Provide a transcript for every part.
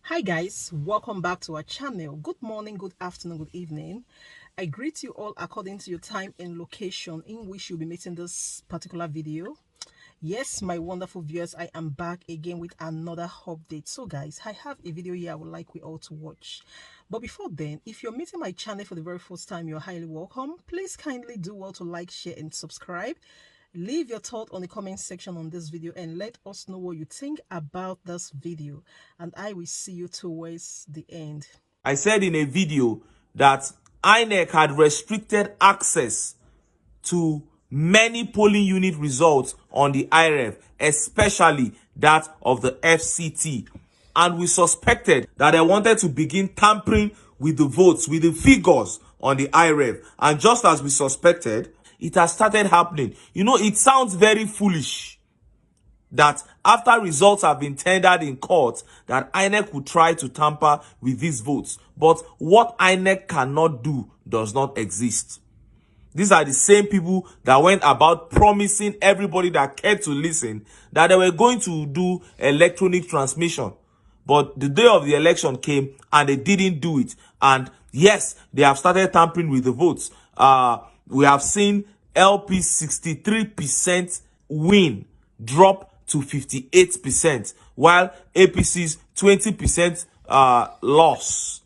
Hi guys, welcome back to our channel. Good morning, good afternoon, good evening. I greet you all according to your time and location in which you'll be making this particular video. Yes, my wonderful viewers, I am back again with another update. So guys, I have a video here I would like we all to watch. But before then, if you're meeting my channel for the very first time, you're highly welcome. Please kindly do well to like, share and subscribe. Leave your thought on the comment section on this video and let us know what you think about this video, and I will see you towards the end. I said in a video that Inec had restricted access to many polling unit results on the IRaF, especially that of the FCT. And we suspected that they wanted to begin tampering with the votes, with the figures on the IRaF. And just as we suspected, it has started happening. You know, it sounds very foolish that after results have been tendered in court, that INEC would try to tamper with these votes. But what INEC cannot do does not exist. These are the same people that went about promising everybody that cared to listen that they were going to do electronic transmission. But the day of the election came and they didn't do it. And yes, they have started tampering with the votes. We have seen LP's 63% win drop to 58%, while APC's 20% loss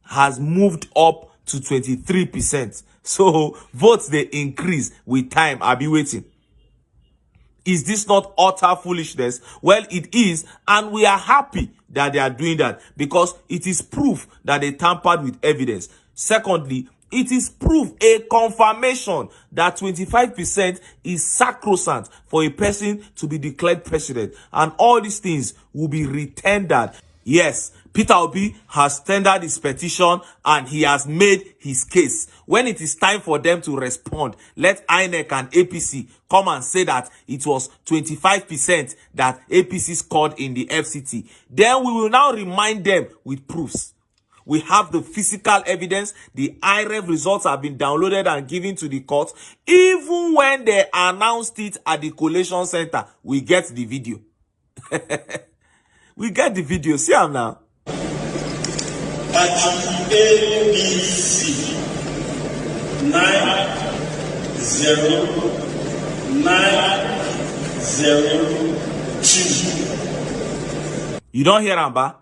has moved up to 23%. So votes they increase with time. I'll be waiting. Is this not utter foolishness? Well, it is, and we are happy that they are doing that because it is proof that they tampered with evidence. Secondly, it is proof, a confirmation that 25% is sacrosanct for a person to be declared president, and all these things will be retendered. Yes, Peter Obi has tendered his petition and he has made his case. When it is time for them to respond, let INEC and APC come and say that it was 25% that APC scored in the FCT. Then we will now remind them with proofs. We have the physical evidence. The IRaF results have been downloaded and given to the court. Even when they announced it at the collation center, we get the video. We get the video. See them now. At ABC 90902. You don't hear Amba?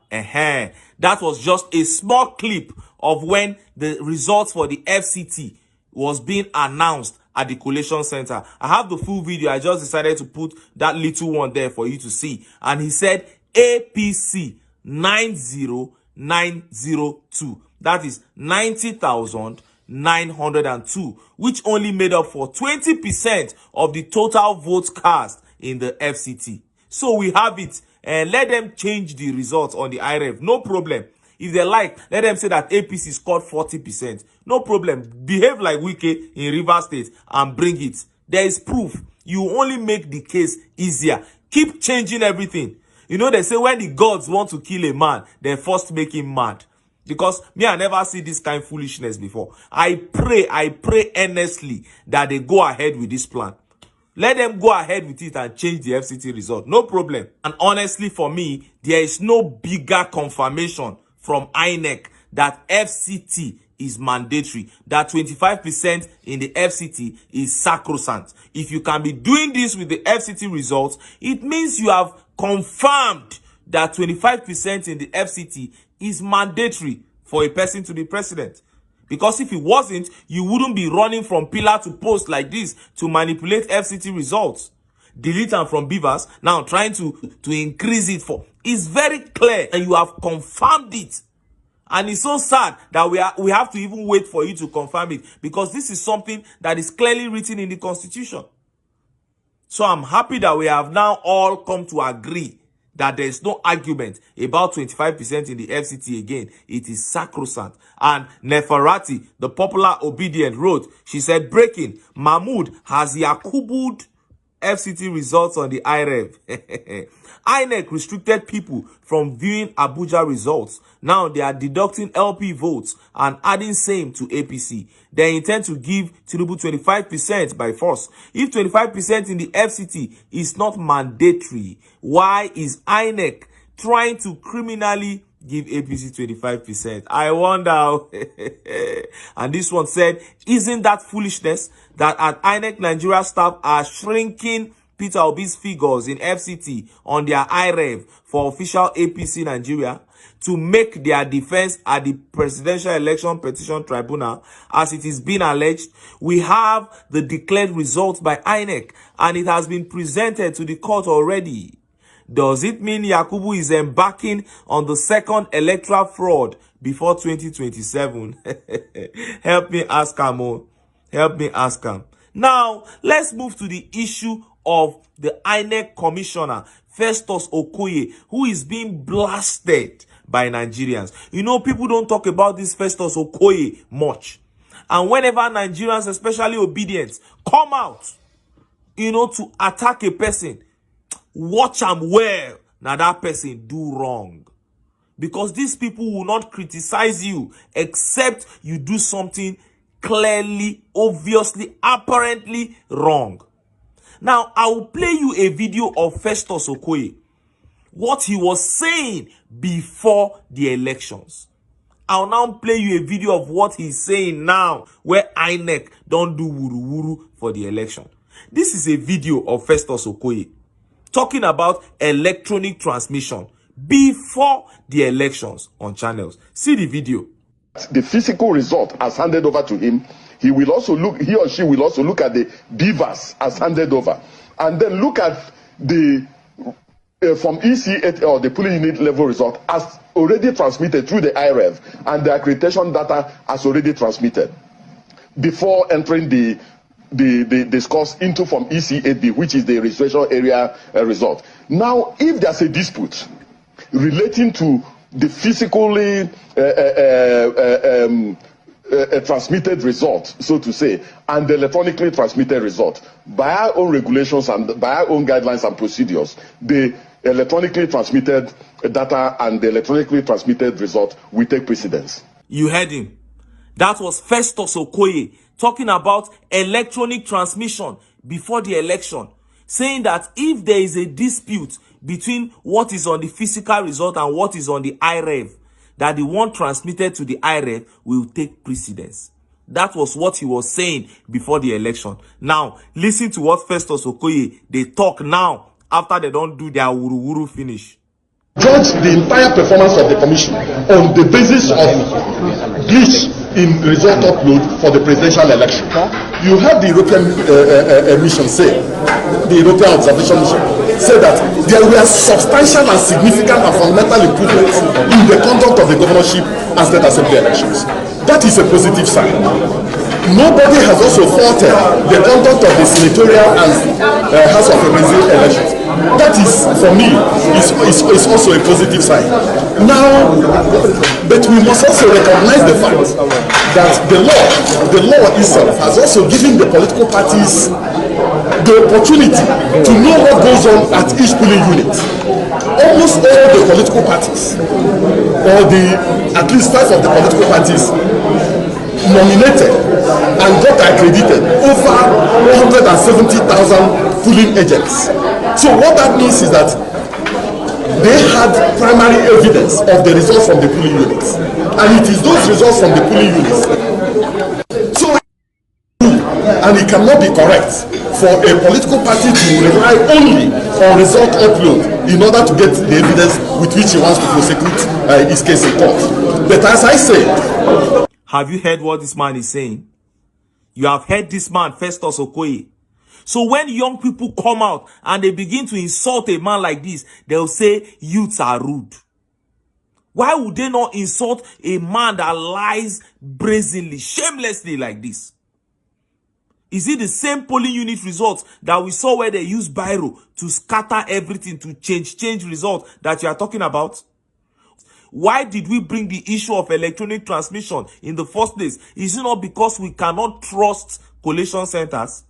That was just a small clip of when the results for the FCT was being announced at the collation center. I have the full video. I just decided to put that little one there for you to see. And he said APC 90902. That is 90,902, which only made up for 20% of the total votes cast in the FCT. So we have it. And let them change the results on the IRaF. No problem. If they like, let them say that APC scored 40%. No problem. Behave like Wike in Rivers State and bring it. There is proof. You only make the case easier. Keep changing everything. You know, they say when the gods want to kill a man, they first make him mad. Because me, I never see this kind of foolishness before. I pray earnestly that they go ahead with this plan. Let them go ahead with it and change the FCT result. No problem. And honestly, for me, there is no bigger confirmation from INEC that FCT is mandatory. That 25% in the FCT is sacrosanct. If you can be doing this with the FCT results, it means you have confirmed that 25% in the FCT is mandatory for a person to be president. Because if it wasn't, you wouldn't be running from pillar to post like this to manipulate FCT results. Delete them from Beavers, now trying to increase it for. It's very clear and you have confirmed it. And it's so sad that we have to even wait for you to confirm it, because this is something that is clearly written in the Constitution. So I'm happy that we have now all come to agree that there is no argument about 25% in the FCT again. It is sacrosanct. And Neferati, the popular obedient, wrote, she said, breaking, Mahmoud has Yakubud FCT results on the IRaF. INEC restricted people from viewing Abuja results. Now they are deducting LP votes and adding same to APC. They intend to give Tinubu 25% by force. If 25% in the FCT is not mandatory, why is INEC trying to criminally give APC 25%. I wonder. And this one said, isn't that foolishness that at INEC Nigeria staff are shrinking Peter Obi's figures in FCT on their IRaF for official APC Nigeria to make their defense at the Presidential Election Petition Tribunal? As it is being alleged, we have the declared results by INEC and it has been presented to the court already. Does it mean Yakubu is embarking on the second electoral fraud before 2027? Help me ask him. Help me ask him. Now, let's move to the issue of the INEC commissioner, Festus Okoye, who is being blasted by Nigerians. You know, people don't talk about this Festus Okoye much. And whenever Nigerians, especially obedient, come out, you know, to attack a person, watch them well. Now that person do wrong. Because these people will not criticize you except you do something clearly, obviously, apparently wrong. Now, I will play you a video of Festus Okoye, what he was saying before the elections. I'll now play you a video of what he's saying now, where INEC don't do wuru-wuru for the election. This is a video of Festus Okoye talking about electronic transmission before the elections on channels. See the video. The physical result as handed over to him. He will also look, he or she will also look at the beavers as handed over, and then look at the from EC8 or the polling unit level result as already transmitted through the IRaF, and the accreditation data as already transmitted before entering the scores into from EC8B, which is the registration area result. Now, if there's a dispute relating to the physically transmitted result, so to say, and the electronically transmitted result, by our own regulations and by our own guidelines and procedures, the electronically transmitted data and the electronically transmitted result will take precedence. You heard him. That was Festus Okoye talking about electronic transmission before the election, saying that if there is a dispute between what is on the physical result and what is on the IRaF, that the one transmitted to the IRaF will take precedence. That was what he was saying before the election. Now, listen to what Festus Okoye, they talk now after they don't do their wuru-wuru finish. Judge the entire performance of the commission on the basis of glitch in result upload for the presidential election. You have the European mission say, the European observation mission say that there were substantial and significant and fundamental improvements in the conduct of the governorship and state assembly elections. That is a positive sign. Nobody has also faulted the conduct of the senatorial and House of Representatives elections. That is, for me, is also a positive sign. Now, but we must also recognize the fact that the law itself has also given the political parties the opportunity to know what goes on at each polling unit. Almost all the political parties, or at least 5 of the political parties, nominated and got accredited over 170,000 polling agents. So what that means is that they had primary evidence of the results from the polling units, and it is those results from the polling units. So, and it cannot be correct for a political party to rely only on result upload in order to get the evidence with which he wants to prosecute his case in court. But as I say, have you heard what this man is saying? You have heard this man, Festus Okoye. So when young people come out and they begin to insult a man like this, they'll say youths are rude. Why would they not insult a man that lies brazenly, shamelessly like this? Is it the same polling unit results that we saw where they used Biro to scatter everything, to change results that you are talking about? Why did we bring the issue of electronic transmission in the first place? Is it not because we cannot trust collation centers?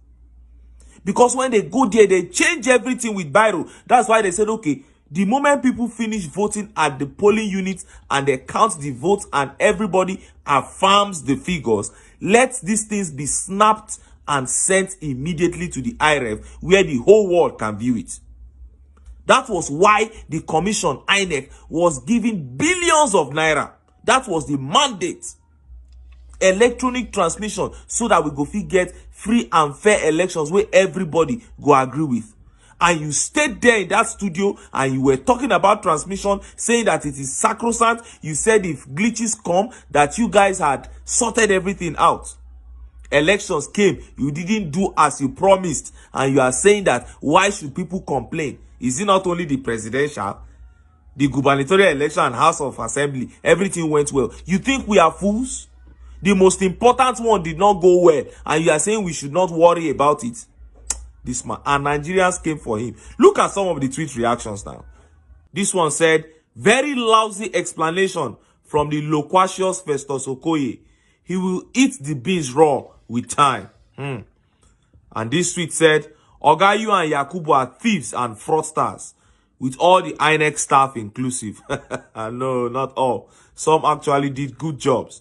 Because when they go there, they change everything with Biro. That's why they said, okay, the moment people finish voting at the polling units and they count the votes and everybody affirms the figures, let these things be snapped and sent immediately to the IRaF where the whole world can view it. That was why the commission, Inec, was giving billions of naira. That was the mandate. Electronic transmission, so that we go fit get free and fair elections where everybody go agree with. And you stayed there in that studio and you were talking about transmission, saying that it is sacrosanct. You said if glitches come, that you guys had sorted everything out. Elections came, you didn't do as you promised, and you are saying that why should people complain? Is it not only the presidential, the gubernatorial election and House of Assembly, everything went well? You think we are fools? The most important one did not go well, and you are saying we should not worry about it. This man, and Nigerians came for him. Look at some of the tweet reactions now. This one said, very lousy explanation from the loquacious Festus Okoye. He will eat the beans raw with time. And this tweet said, Ogayu and Yakubu are thieves and fraudsters, with all the INEC staff inclusive. No, not all. Some actually did good jobs.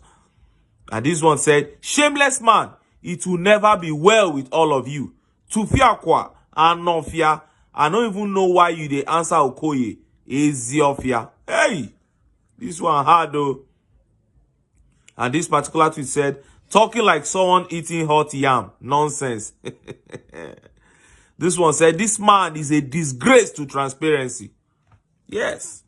And this one said, shameless man, it will never be well with all of you. Tufiakwa and Nofia. I don't even know why you they answer Okoye. Eziofia. Hey, this one hard though. And this particular tweet said, talking like someone eating hot yam. Nonsense. This one said, this man is a disgrace to transparency. Yes.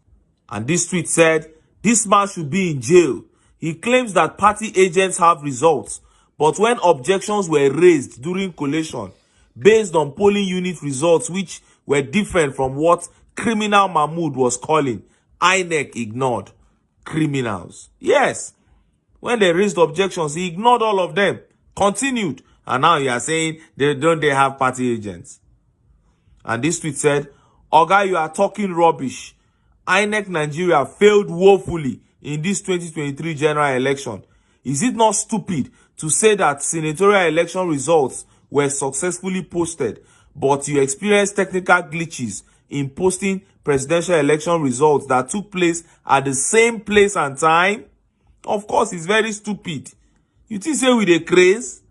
And this tweet said, this man should be in jail. He claims that party agents have results, but when objections were raised during collation based on polling unit results which were different from what criminal Mahmoud was calling, INEC ignored. Criminals. Yes. When they raised objections, he ignored all of them. Continued. And now you are saying they have party agents. And this tweet said, Oga, you are talking rubbish. INEC Nigeria failed woefully in this 2023 general election. Is it not stupid to say that senatorial election results were successfully posted, but you experienced technical glitches in posting presidential election results that took place at the same place and time? Of course, it's very stupid. You think say with a craze?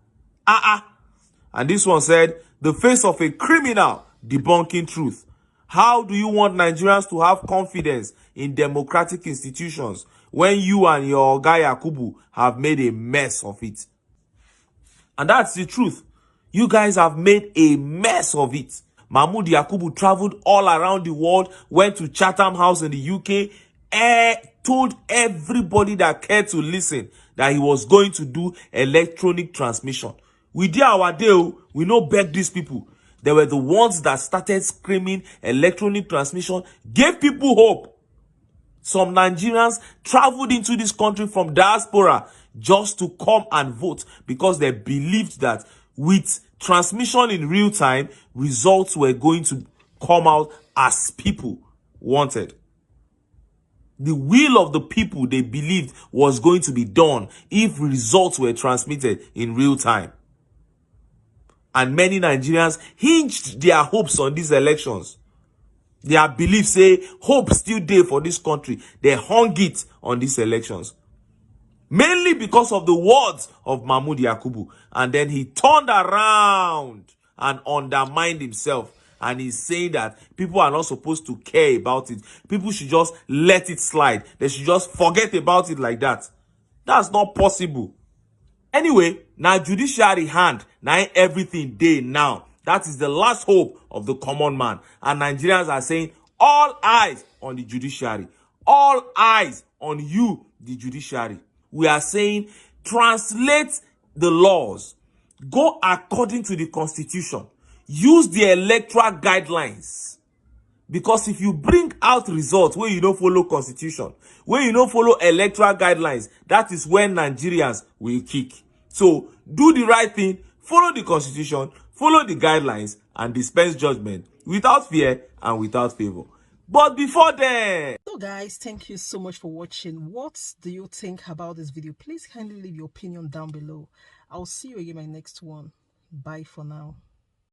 And this one said, the face of a criminal debunking truth. How do you want Nigerians to have confidence in democratic institutions when you and your guy Yakubu have made a mess of it? And that's the truth. You guys have made a mess of it. Mahmoud Yakubu traveled all around the world, went to Chatham House in the UK, told everybody that cared to listen that he was going to do electronic transmission. We did our deal. We no beg these people. They were the ones that started screaming electronic transmission, gave people hope. Some Nigerians traveled into this country from diaspora just to come and vote because they believed that with transmission in real time, results were going to come out as people wanted. The will of the people they believed was going to be done if results were transmitted in real time. And many Nigerians hinged their hopes on these elections. Their beliefs say hope still there for this country. They hung it on these elections. Mainly because of the words of Mahmoud Yakubu. And then he turned around and undermined himself. And he's saying that people are not supposed to care about it. People should just let it slide. They should just forget about it like that. That's not possible. Anyway, now judiciary hand, now everything day now. That is the last hope of the common man. And Nigerians are saying, all eyes on the judiciary. All eyes on you, the judiciary. We are saying, translate the laws. Go according to the constitution. Use the electoral guidelines. Because if you bring out results where you don't follow constitution, where you don't follow electoral guidelines, that is when Nigerians will kick. So do the right thing, follow the constitution, follow the guidelines, and dispense judgment without fear and without favor. But before then... So guys, thank you so much for watching. What do you think about this video? Please kindly leave your opinion down below. I'll see you again in my next one. Bye for now.